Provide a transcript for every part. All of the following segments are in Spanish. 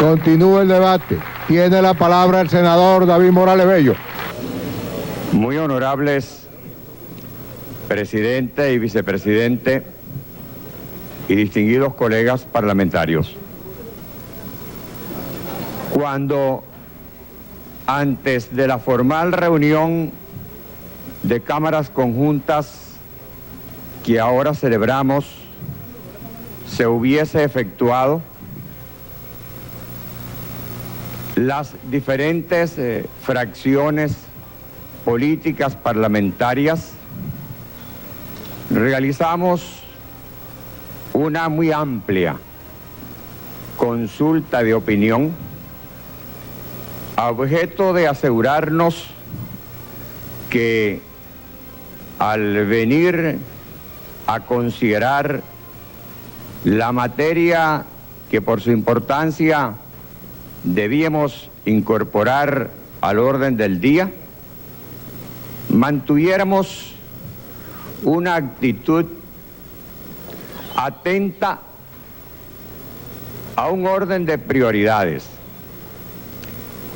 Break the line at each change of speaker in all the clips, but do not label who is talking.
Continúe el debate. Tiene la palabra el senador David Morales Bello.
Muy honorables presidente y vicepresidente y distinguidos colegas parlamentarios. Cuando antes de la formal reunión de cámaras conjuntas que ahora celebramos se hubiese efectuado, las diferentes fracciones políticas parlamentarias realizamos una muy amplia consulta de opinión a objeto de asegurarnos que al venir a considerar la materia que por su importancia debíamos incorporar al orden del día, mantuviéramos una actitud atenta a un orden de prioridades,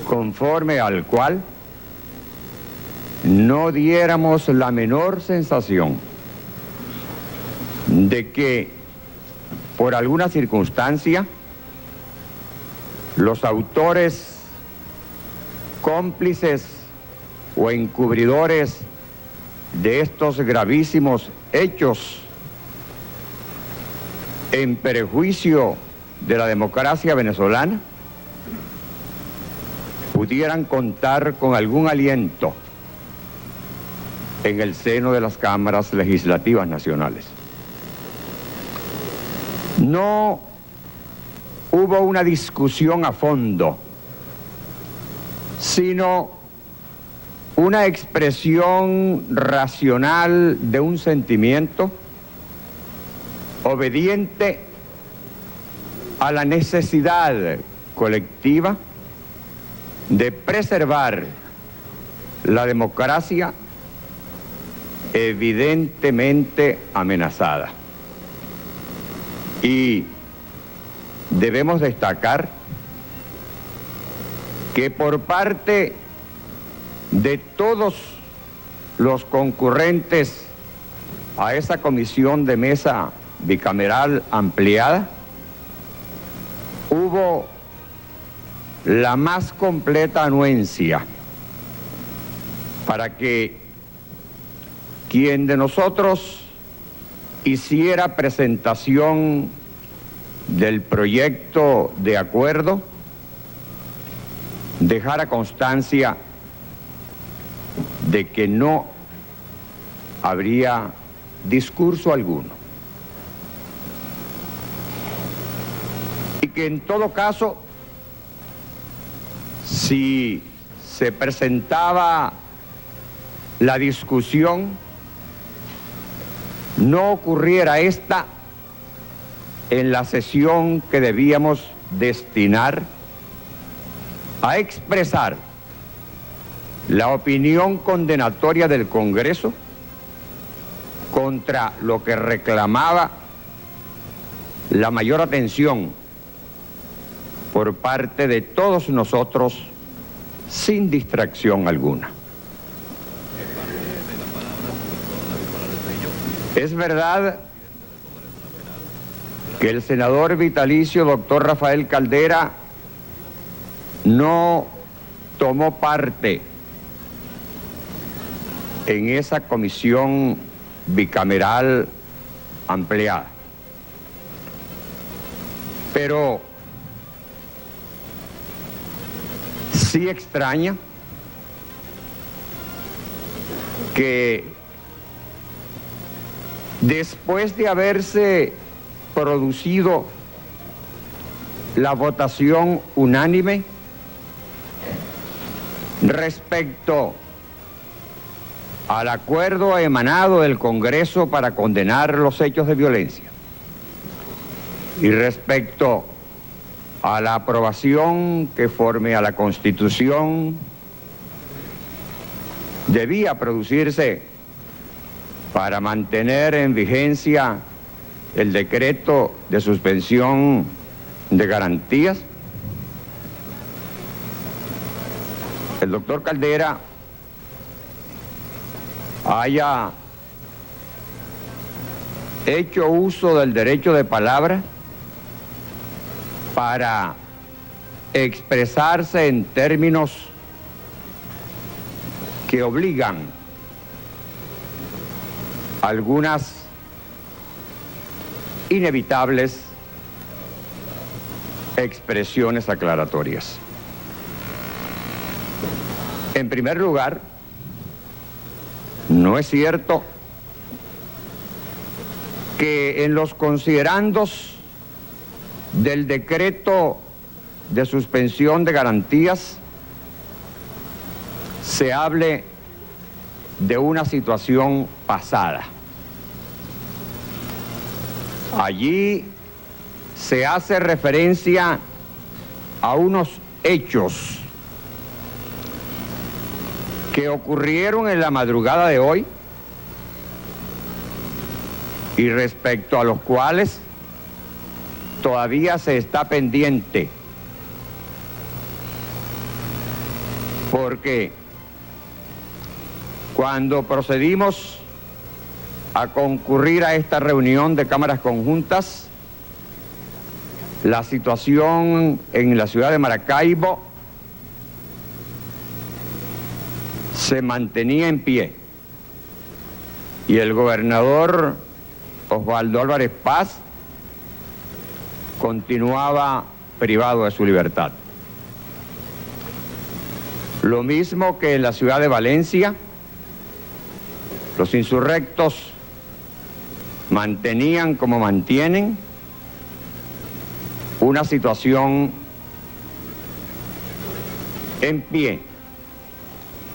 conforme al cual no diéramos la menor sensación de que por alguna circunstancia los autores, cómplices o encubridores de estos gravísimos hechos en perjuicio de la democracia venezolana pudieran contar con algún aliento en el seno de las cámaras legislativas nacionales. No hubo una discusión a fondo, sino una expresión racional de un sentimiento obediente a la necesidad colectiva de preservar la democracia evidentemente amenazada. Y debemos destacar que por parte de todos los concurrentes a esa comisión de mesa bicameral ampliada, hubo la más completa anuencia para que quien de nosotros hiciera presentación del proyecto de acuerdo dejara constancia de que no habría discurso alguno y que en todo caso, si se presentaba la discusión, no ocurriera esta en la sesión que debíamos destinar a expresar la opinión condenatoria del Congreso contra lo que reclamaba la mayor atención por parte de todos nosotros sin distracción alguna. Es verdad que el senador vitalicio doctor Rafael Caldera no tomó parte en esa comisión bicameral ampliada, pero sí extraña que después de haberse producido la votación unánime respecto al acuerdo emanado del Congreso para condenar los hechos de violencia y respecto a la aprobación que forme a la Constitución, debía producirse para mantener en vigencia el decreto de suspensión de garantías, el doctor Caldera haya hecho uso del derecho de palabra para expresarse en términos que obligan algunas inevitables expresiones aclaratorias. En primer lugar, no es cierto que en los considerandos del decreto de suspensión de garantías se hable de una situación pasada. Allí se hace referencia a unos hechos que ocurrieron en la madrugada de hoy y respecto a los cuales todavía se está pendiente, porque cuando procedimos a concurrir a esta reunión de cámaras conjuntas, la situación en la ciudad de Maracaibo se mantenía en pie y el gobernador Osvaldo Álvarez Paz continuaba privado de su libertad. Lo mismo que en la ciudad de Valencia, los insurrectos mantenían como mantienen una situación en pie,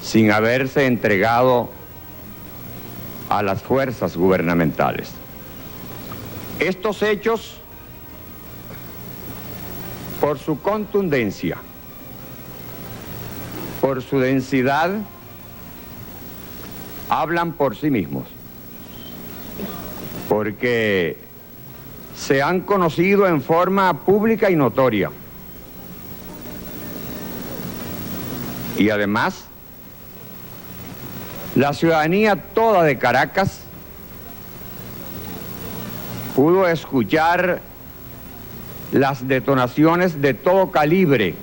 sin haberse entregado a las fuerzas gubernamentales. Estos hechos, por su contundencia, por su densidad, hablan por sí mismos, porque se han conocido en forma pública y notoria. Y además, la ciudadanía toda de Caracas pudo escuchar las detonaciones de todo calibre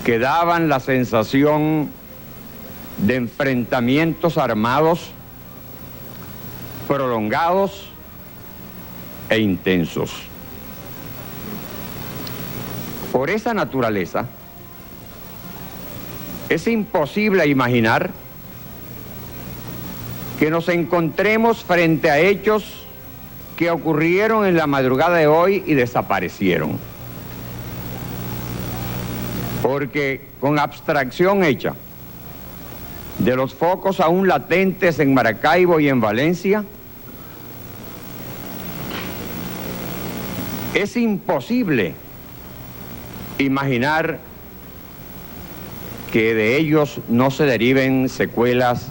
que daban la sensación de enfrentamientos armados prolongados e intensos. Por esa naturaleza, es imposible imaginar que nos encontremos frente a hechos que ocurrieron en la madrugada de hoy y desaparecieron. Porque con abstracción hecha de los focos aún latentes en Maracaibo y en Valencia, es imposible imaginar que de ellos no se deriven secuelas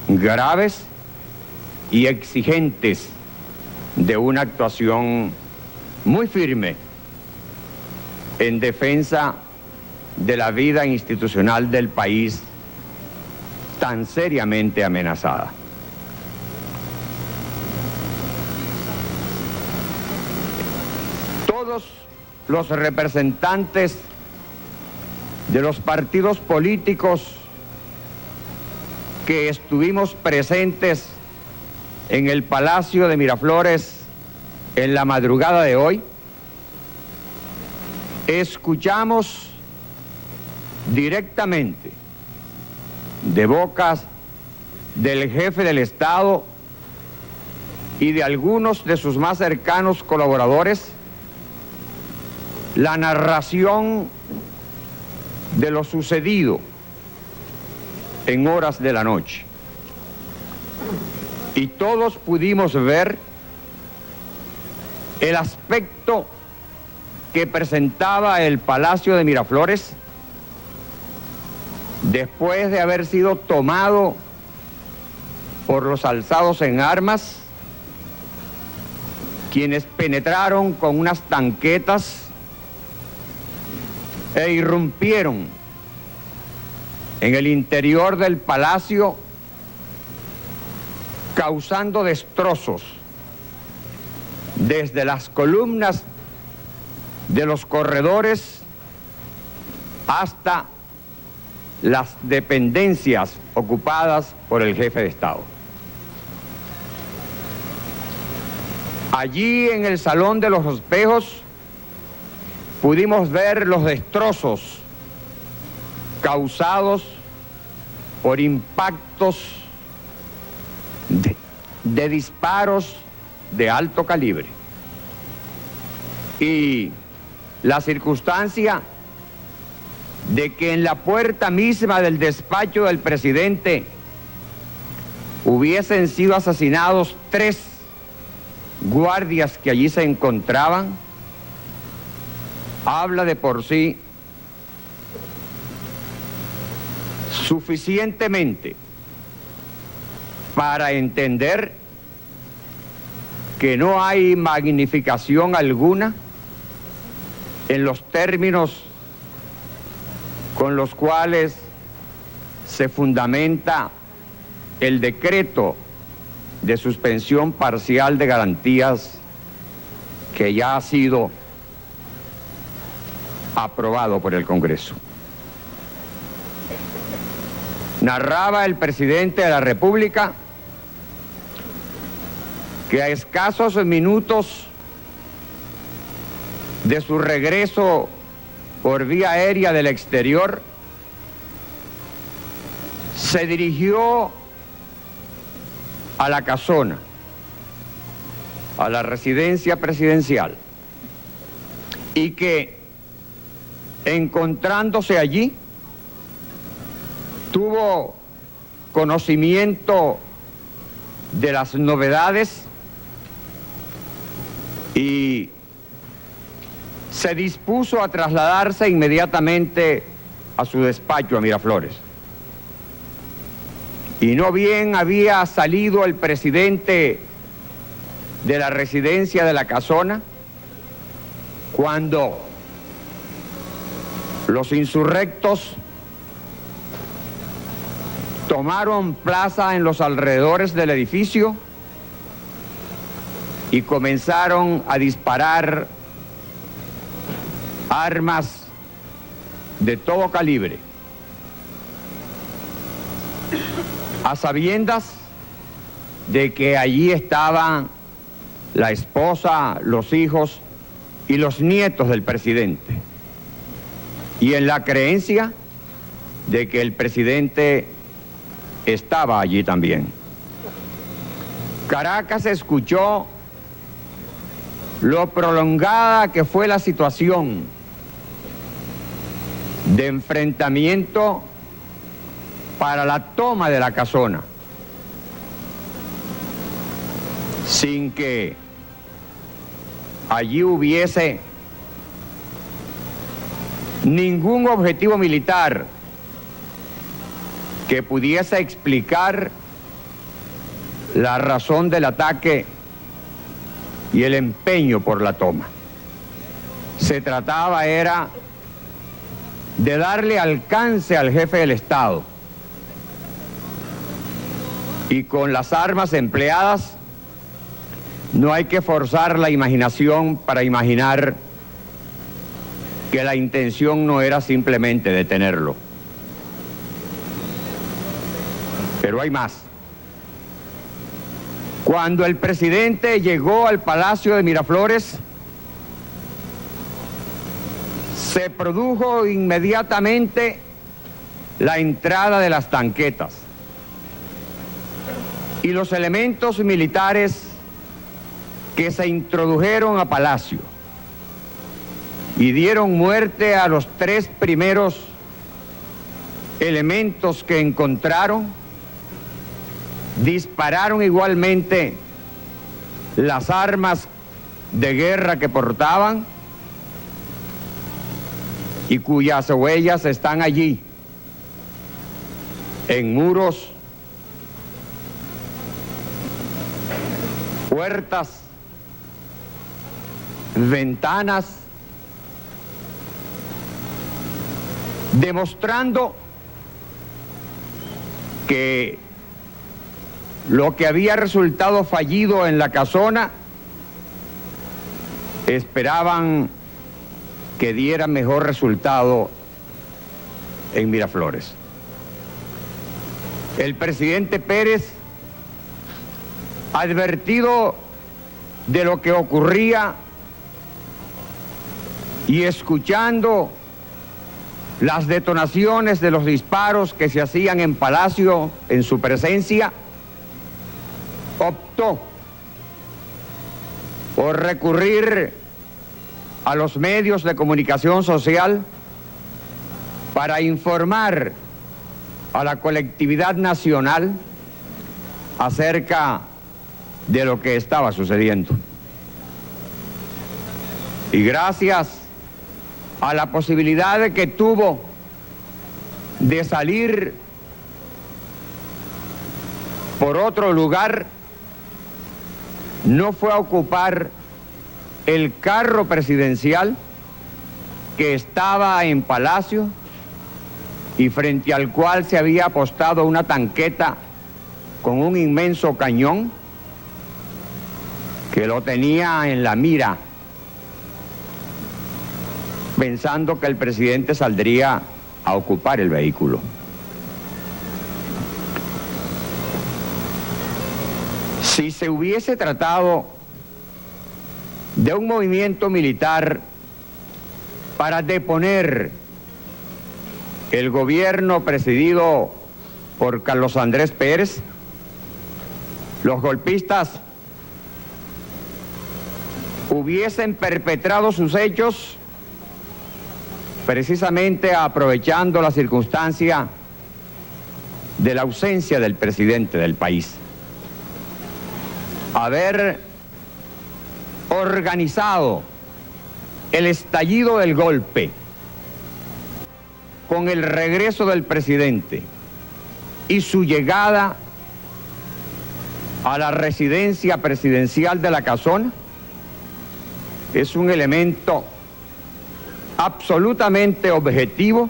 graves y exigentes de una actuación muy firme en defensa de la vida institucional del país tan seriamente amenazada. Todos los representantes de los partidos políticos que estuvimos presentes en el Palacio de Miraflores en la madrugada de hoy, escuchamos directamente de bocas del jefe del Estado y de algunos de sus más cercanos colaboradores la narración de lo sucedido en horas de la noche. Y todos pudimos ver el aspecto que presentaba el Palacio de Miraflores después de haber sido tomado por los alzados en armas, quienes penetraron con unas tanquetas e irrumpieron en el interior del palacio, causando destrozos desde las columnas de los corredores hasta las dependencias ocupadas por el jefe de Estado. Allí en el Salón de los Espejos pudimos ver los destrozos causados por impactos de disparos de alto calibre. Y la circunstancia de que en la puerta misma del despacho del presidente hubiesen sido asesinados 3 guardias que allí se encontraban, habla de por sí suficientemente para entender que no hay magnificación alguna en los términos con los cuales se fundamenta el decreto de suspensión parcial de garantías que ya ha sido aprobado por el Congreso. Narraba el presidente de la República que a escasos minutos de su regreso por vía aérea del exterior, se dirigió a la casona, a la residencia presidencial, y que, encontrándose allí, tuvo conocimiento de las novedades y se dispuso a trasladarse inmediatamente a su despacho a Miraflores. Y no bien había salido el presidente de la residencia de la casona, cuando los insurrectos tomaron plaza en los alrededores del edificio y comenzaron a disparar armas de todo calibre, a sabiendas de que allí estaban la esposa, los hijos y los nietos del presidente, y en la creencia de que el presidente estaba allí también. Caracas escuchó lo prolongada que fue la situación de enfrentamiento para la toma de la casona, sin que allí hubiese ningún objetivo militar que pudiese explicar la razón del ataque y el empeño por la toma. Se trataba era de darle alcance al jefe del Estado, y con las armas empleadas no hay que forzar la imaginación para imaginar que la intención no era simplemente detenerlo. Pero hay más. Cuando el presidente llegó al Palacio de Miraflores, se produjo inmediatamente la entrada de las tanquetas y los elementos militares que se introdujeron a Palacio y dieron muerte a los 3 primeros elementos que encontraron. Dispararon igualmente las armas de guerra que portaban y cuyas huellas están allí, en muros, puertas, ventanas, demostrando que lo que había resultado fallido en la Casona esperaban que diera mejor resultado en Miraflores. El presidente Pérez, advertido de lo que ocurría y escuchando las detonaciones de los disparos que se hacían en Palacio en su presencia, optó por recurrir a los medios de comunicación social para informar a la colectividad nacional acerca de lo que estaba sucediendo. Y gracias a la posibilidad que tuvo de salir por otro lugar, no fue a ocupar el carro presidencial que estaba en Palacio y frente al cual se había apostado una tanqueta con un inmenso cañón que lo tenía en la mira, pensando que el presidente saldría a ocupar el vehículo. Si se hubiese tratado de un movimiento militar para deponer el gobierno presidido por Carlos Andrés Pérez, los golpistas hubiesen perpetrado sus hechos precisamente aprovechando la circunstancia de la ausencia del presidente del país. Haber organizado el estallido del golpe con el regreso del presidente y su llegada a la residencia presidencial de la Casona es un elemento absolutamente objetivo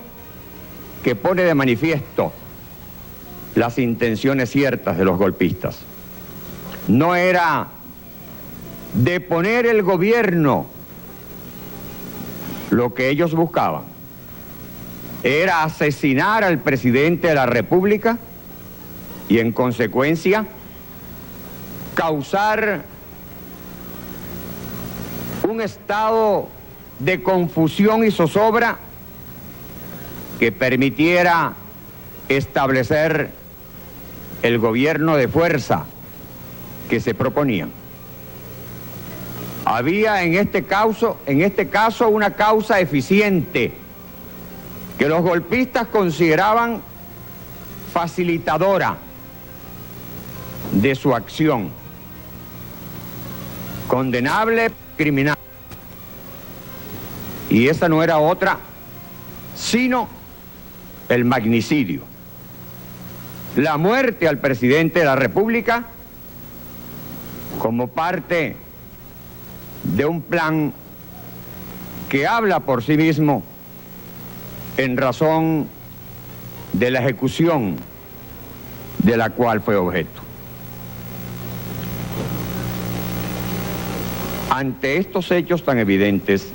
que pone de manifiesto las intenciones ciertas de los golpistas. No era deponer el gobierno lo que ellos buscaban, era asesinar al presidente de la República y en consecuencia causar un estado de confusión y zozobra que permitiera establecer el gobierno de fuerza que se proponían. Había en este caso una causa eficiente que los golpistas consideraban facilitadora de su acción, condenable, criminal. Y esa no era otra sino el magnicidio, la muerte al presidente de la República como parte de un plan que habla por sí mismo en razón de la ejecución de la cual fue objeto. Ante estos hechos tan evidentes,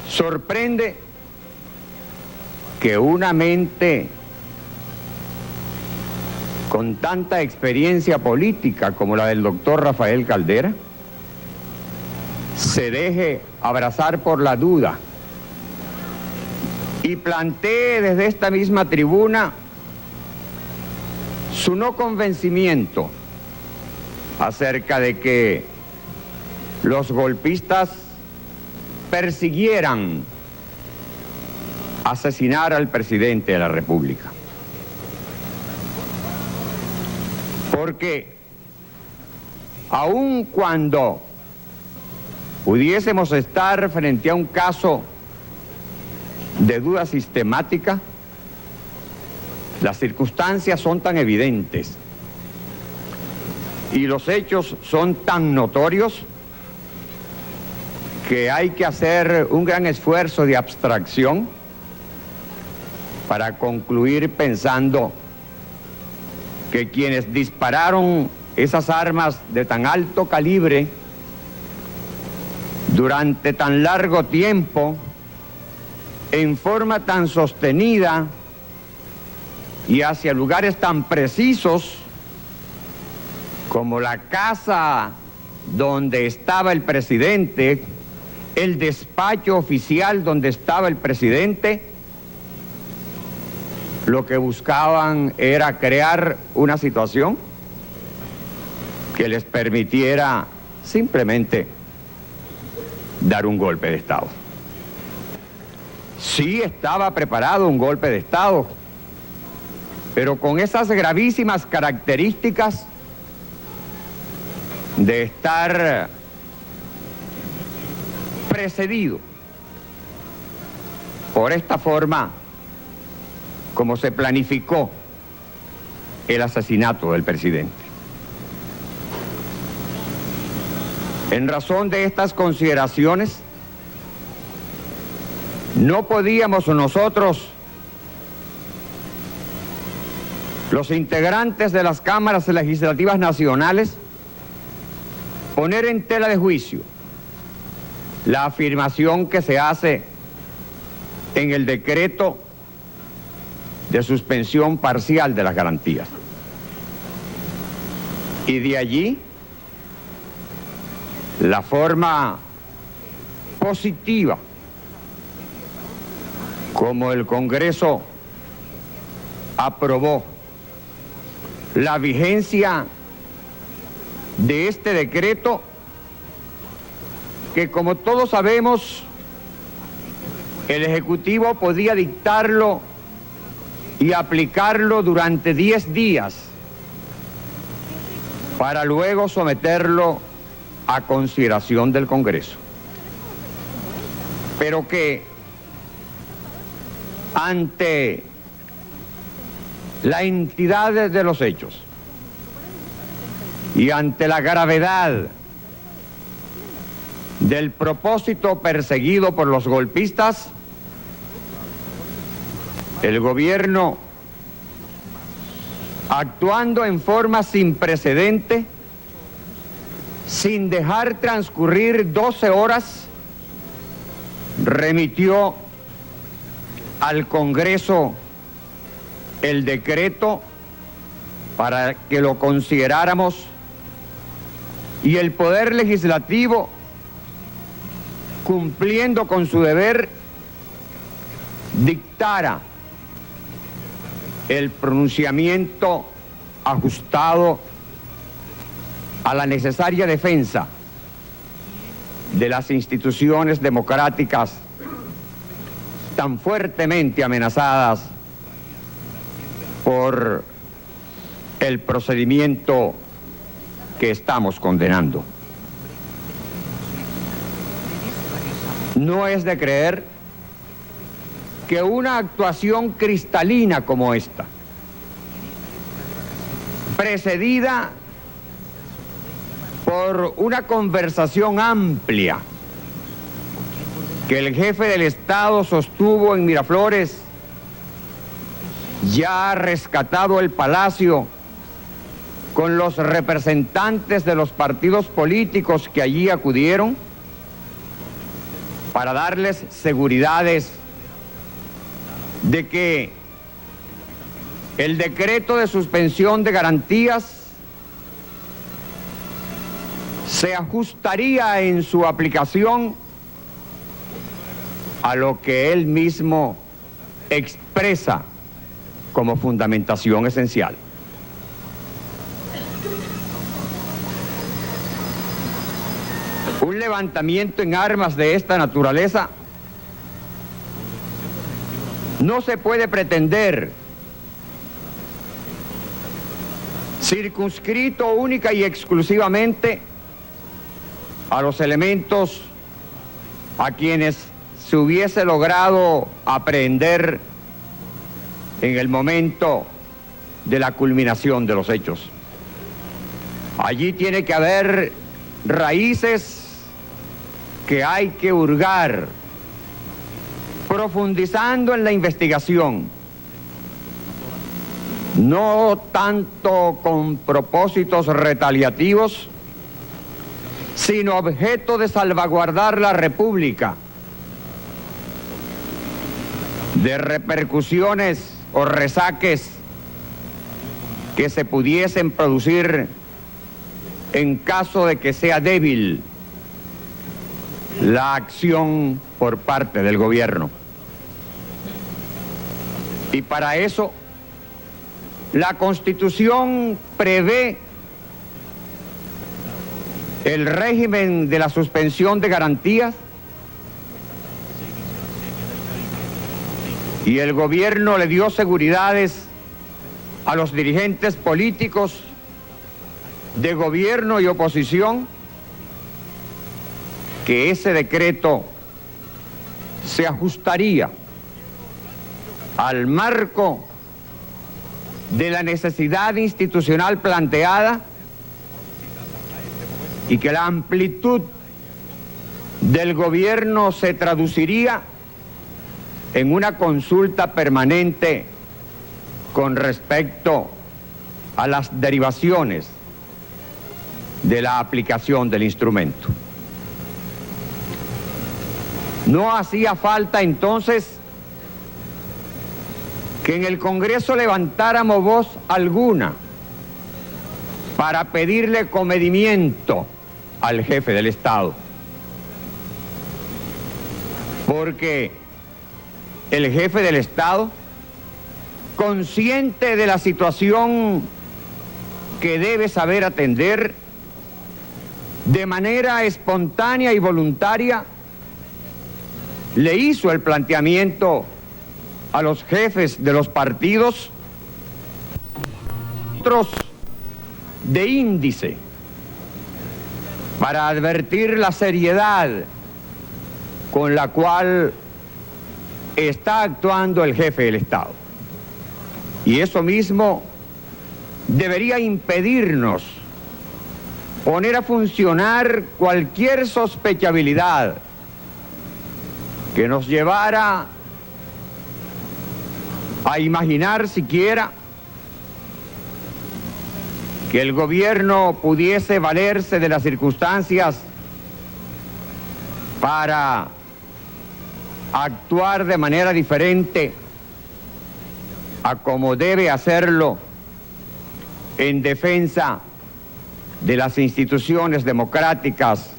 sorprende que una mente con tanta experiencia política como la del doctor Rafael Caldera se deje abrazar por la duda y plantee desde esta misma tribuna su no convencimiento acerca de que los golpistas persiguieran asesinar al presidente de la República. Porque aun cuando pudiésemos estar frente a un caso de duda sistemática, las circunstancias son tan evidentes y los hechos son tan notorios que hay que hacer un gran esfuerzo de abstracción para concluir pensando que quienes dispararon esas armas de tan alto calibre durante tan largo tiempo, en forma tan sostenida y hacia lugares tan precisos como la casa donde estaba el presidente, el despacho oficial donde estaba el presidente, lo que buscaban era crear una situación que les permitiera simplemente dar un golpe de Estado. Sí estaba preparado un golpe de Estado, pero con esas gravísimas características de estar precedido por esta forma como se planificó el asesinato del presidente. En razón de estas consideraciones, no podíamos nosotros, los integrantes de las cámaras legislativas nacionales, poner en tela de juicio la afirmación que se hace en el decreto de suspensión parcial de las garantías. Y de allí la forma positiva como el Congreso aprobó la vigencia de este decreto, que como todos sabemos, el Ejecutivo podía dictarlo y aplicarlo durante 10 días para luego someterlo a consideración del Congreso. Pero que ante la entidad de los hechos y ante la gravedad del propósito perseguido por los golpistas, el gobierno, actuando en forma sin precedente, sin dejar transcurrir 12 horas, remitió al Congreso el decreto para que lo consideráramos y el Poder Legislativo, cumpliendo con su deber, dictara el pronunciamiento ajustado a la necesaria defensa de las instituciones democráticas tan fuertemente amenazadas por el procedimiento que estamos condenando. No es de creer que una actuación cristalina como esta, precedida por una conversación amplia que el jefe del Estado sostuvo en Miraflores, ya ha rescatado el Palacio con los representantes de los partidos políticos que allí acudieron para darles seguridades de que el decreto de suspensión de garantías se ajustaría en su aplicación a lo que él mismo expresa como fundamentación esencial. Un levantamiento en armas de esta naturaleza no se puede pretender circunscrito única y exclusivamente a los elementos a quienes se hubiese logrado aprehender en el momento de la culminación de los hechos. Allí tiene que haber raíces que hay que hurgar, profundizando en la investigación no tanto con propósitos retaliativos, sino objeto de salvaguardar la República de repercusiones o resaques que se pudiesen producir en caso de que sea débil la acción por parte del gobierno. Y para eso, la Constitución prevé el régimen de la suspensión de garantías y el gobierno le dio seguridades a los dirigentes políticos de gobierno y oposición que ese decreto se ajustaría al marco de la necesidad institucional planteada y que la amplitud del gobierno se traduciría en una consulta permanente con respecto a las derivaciones de la aplicación del instrumento. No hacía falta entonces que en el Congreso levantáramos voz alguna para pedirle comedimiento al jefe del Estado, porque el jefe del Estado, consciente de la situación que debe saber atender, de manera espontánea y voluntaria, le hizo el planteamiento a los jefes de los partidos de índice para advertir la seriedad con la cual está actuando el jefe del Estado. Y eso mismo debería impedirnos poner a funcionar cualquier sospechabilidad que nos llevara a imaginar siquiera que el gobierno pudiese valerse de las circunstancias para actuar de manera diferente a como debe hacerlo en defensa de las instituciones democráticas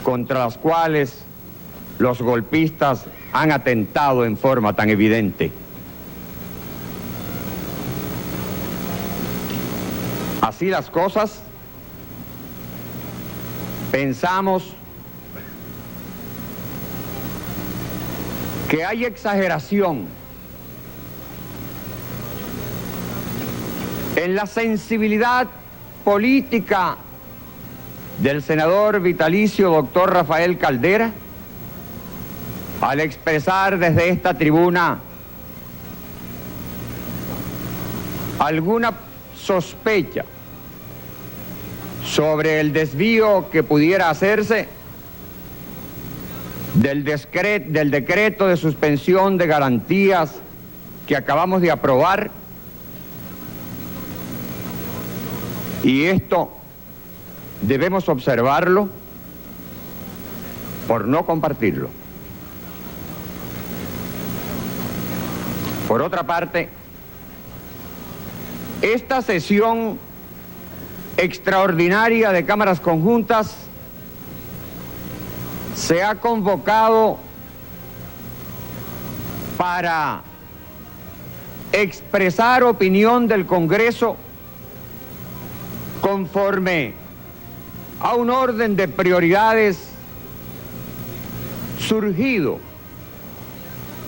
contra las cuales los golpistas han atentado en forma tan evidente. Así las cosas, pensamos que hay exageración en la sensibilidad política del senador vitalicio doctor Rafael Caldera al expresar desde esta tribuna alguna sospecha sobre el desvío que pudiera hacerse del decreto de suspensión de garantías que acabamos de aprobar, y esto debemos observarlo por no compartirlo. Por otra parte, esta sesión extraordinaria de cámaras conjuntas se ha convocado para expresar opinión del Congreso conforme a un orden de prioridades surgido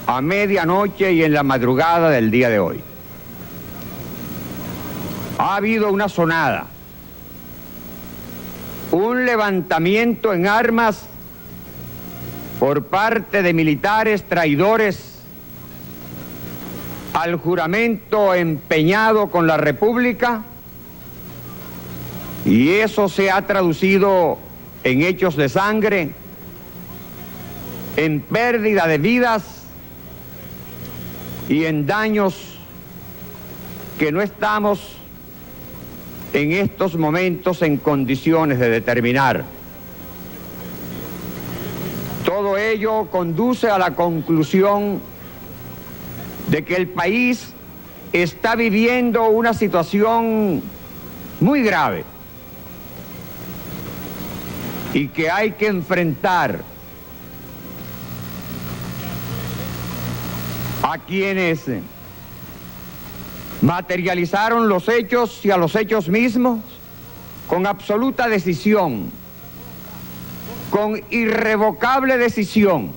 a medianoche y en la madrugada del día de hoy. Ha habido una sonada, un levantamiento en armas por parte de militares traidores al juramento empeñado con la República, y eso se ha traducido en hechos de sangre, en pérdida de vidas y en daños que no estamos en estos momentos en condiciones de determinar. Todo ello conduce a la conclusión de que el país está viviendo una situación muy grave y que hay que enfrentar a quienes materializaron los hechos y a los hechos mismos con absoluta decisión, con irrevocable decisión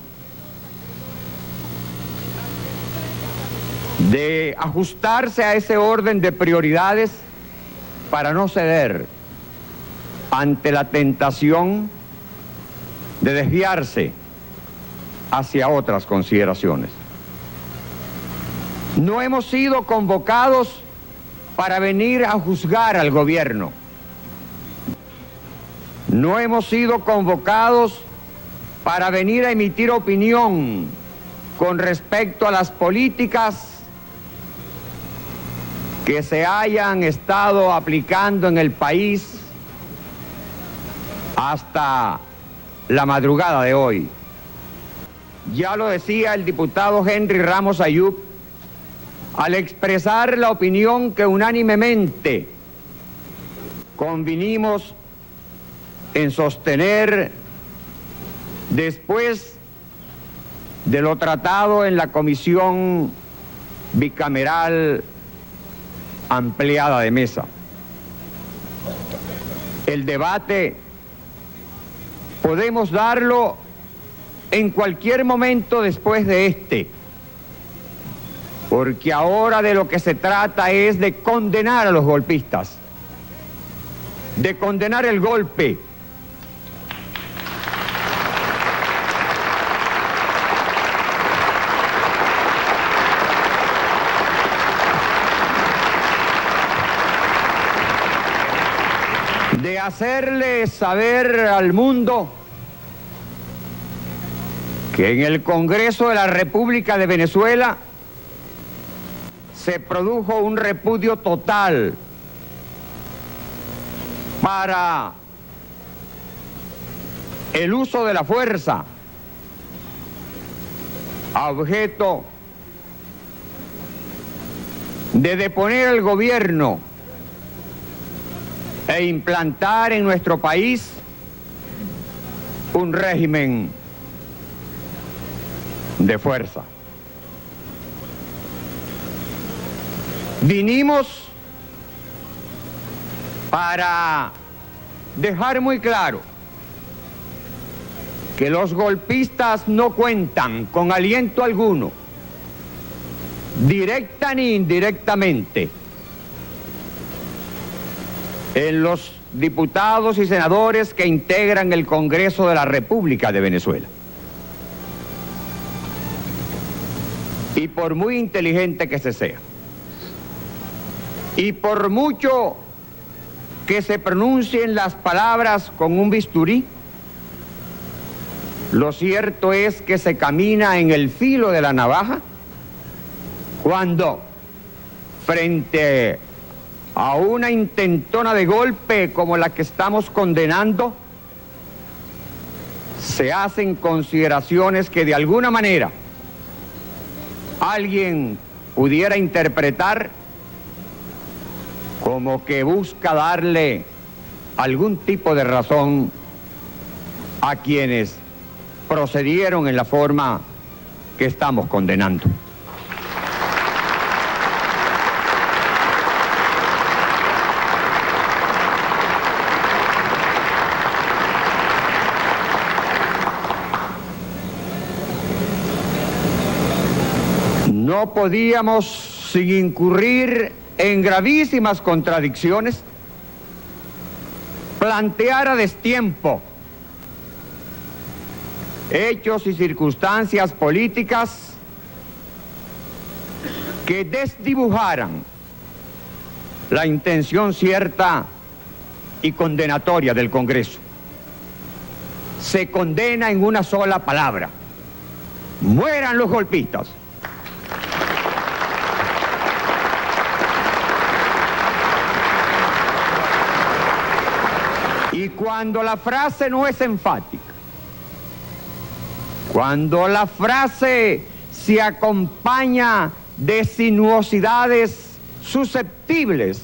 de ajustarse a ese orden de prioridades para no ceder ante la tentación de desviarse hacia otras consideraciones. No hemos sido convocados para venir a juzgar al gobierno. No hemos sido convocados para venir a emitir opinión con respecto a las políticas que se hayan estado aplicando en el país hasta la madrugada de hoy. Ya lo decía el diputado Henry Ramos Ayub al expresar la opinión que unánimemente convinimos en sostener después de lo tratado en la comisión bicameral ampliada de mesa. El debate podemos darlo en cualquier momento después de este, porque ahora de lo que se trata es de condenar a los golpistas, de condenar el golpe, de hacerle saber al mundo que en el Congreso de la República de Venezuela se produjo un repudio total para el uso de la fuerza a objeto de deponer al gobierno e implantar en nuestro país un régimen de fuerza. Vinimos para dejar muy claro que los golpistas no cuentan con aliento alguno, directa ni indirectamente, en los diputados y senadores que integran el Congreso de la República de Venezuela. Y por muy inteligente que se sea, y por mucho que se pronuncien las palabras con un bisturí, lo cierto es que se camina en el filo de la navaja cuando, frente a una intentona de golpe como la que estamos condenando, se hacen consideraciones que de alguna manera alguien pudiera interpretar como que busca darle algún tipo de razón a quienes procedieron en la forma que estamos condenando. No podíamos, sin incurrir en gravísimas contradicciones, plantear a destiempo hechos y circunstancias políticas que desdibujaran la intención cierta y condenatoria del Congreso. Se condena en una sola palabra: mueran los golpistas. cuando la frase no es enfática, cuando la frase se acompaña de sinuosidades susceptibles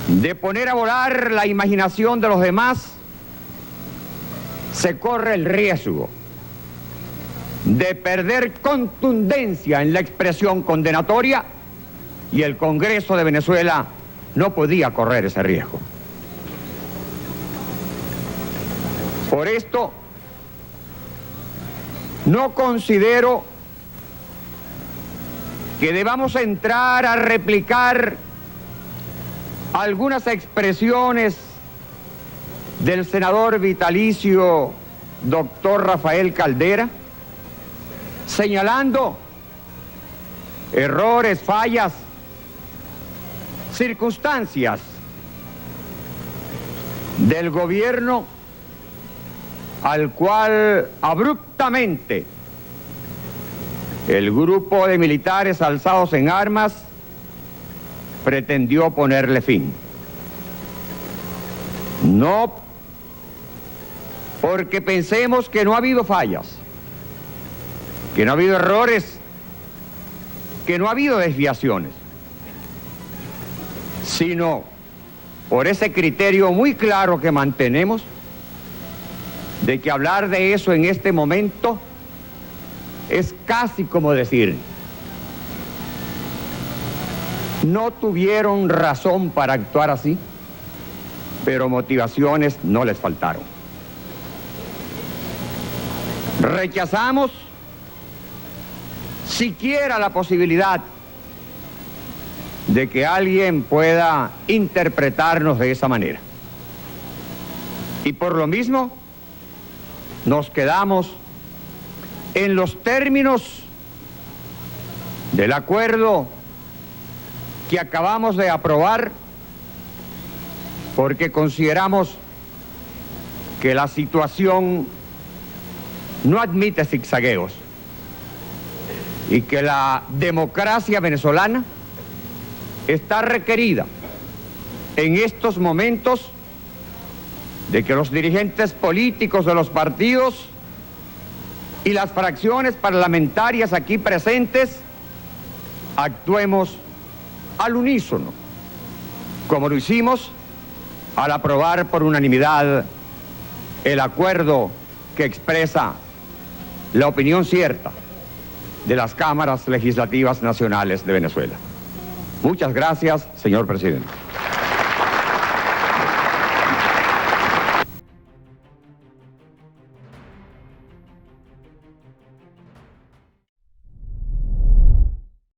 de poner a volar la imaginación de los demás, se corre el riesgo de perder contundencia en la expresión condenatoria, y el Congreso de Venezuela no podía correr ese riesgo. Por esto, no considero que debamos entrar a replicar algunas expresiones del senador vitalicio doctor Rafael Caldera, señalando errores, fallas, circunstancias del gobierno al cual abruptamente el grupo de militares alzados en armas pretendió ponerle fin. No porque pensemos que no ha habido fallas, que no ha habido errores, que no ha habido desviaciones, sino por ese criterio muy claro que mantenemos de que hablar de eso en este momento es casi como decir: no tuvieron razón para actuar así, pero motivaciones no les faltaron. Rechazamos siquiera la posibilidad de que alguien pueda interpretarnos de esa manera. Y por lo mismo, nos quedamos en los términos del acuerdo que acabamos de aprobar, porque consideramos que la situación no admite zigzagueos y que la democracia venezolana está requerida en estos momentos de que los dirigentes políticos de los partidos y las fracciones parlamentarias aquí presentes actuemos al unísono, como lo hicimos al aprobar por unanimidad el acuerdo que expresa la opinión cierta de las cámaras legislativas nacionales de Venezuela. Muchas gracias, señor presidente.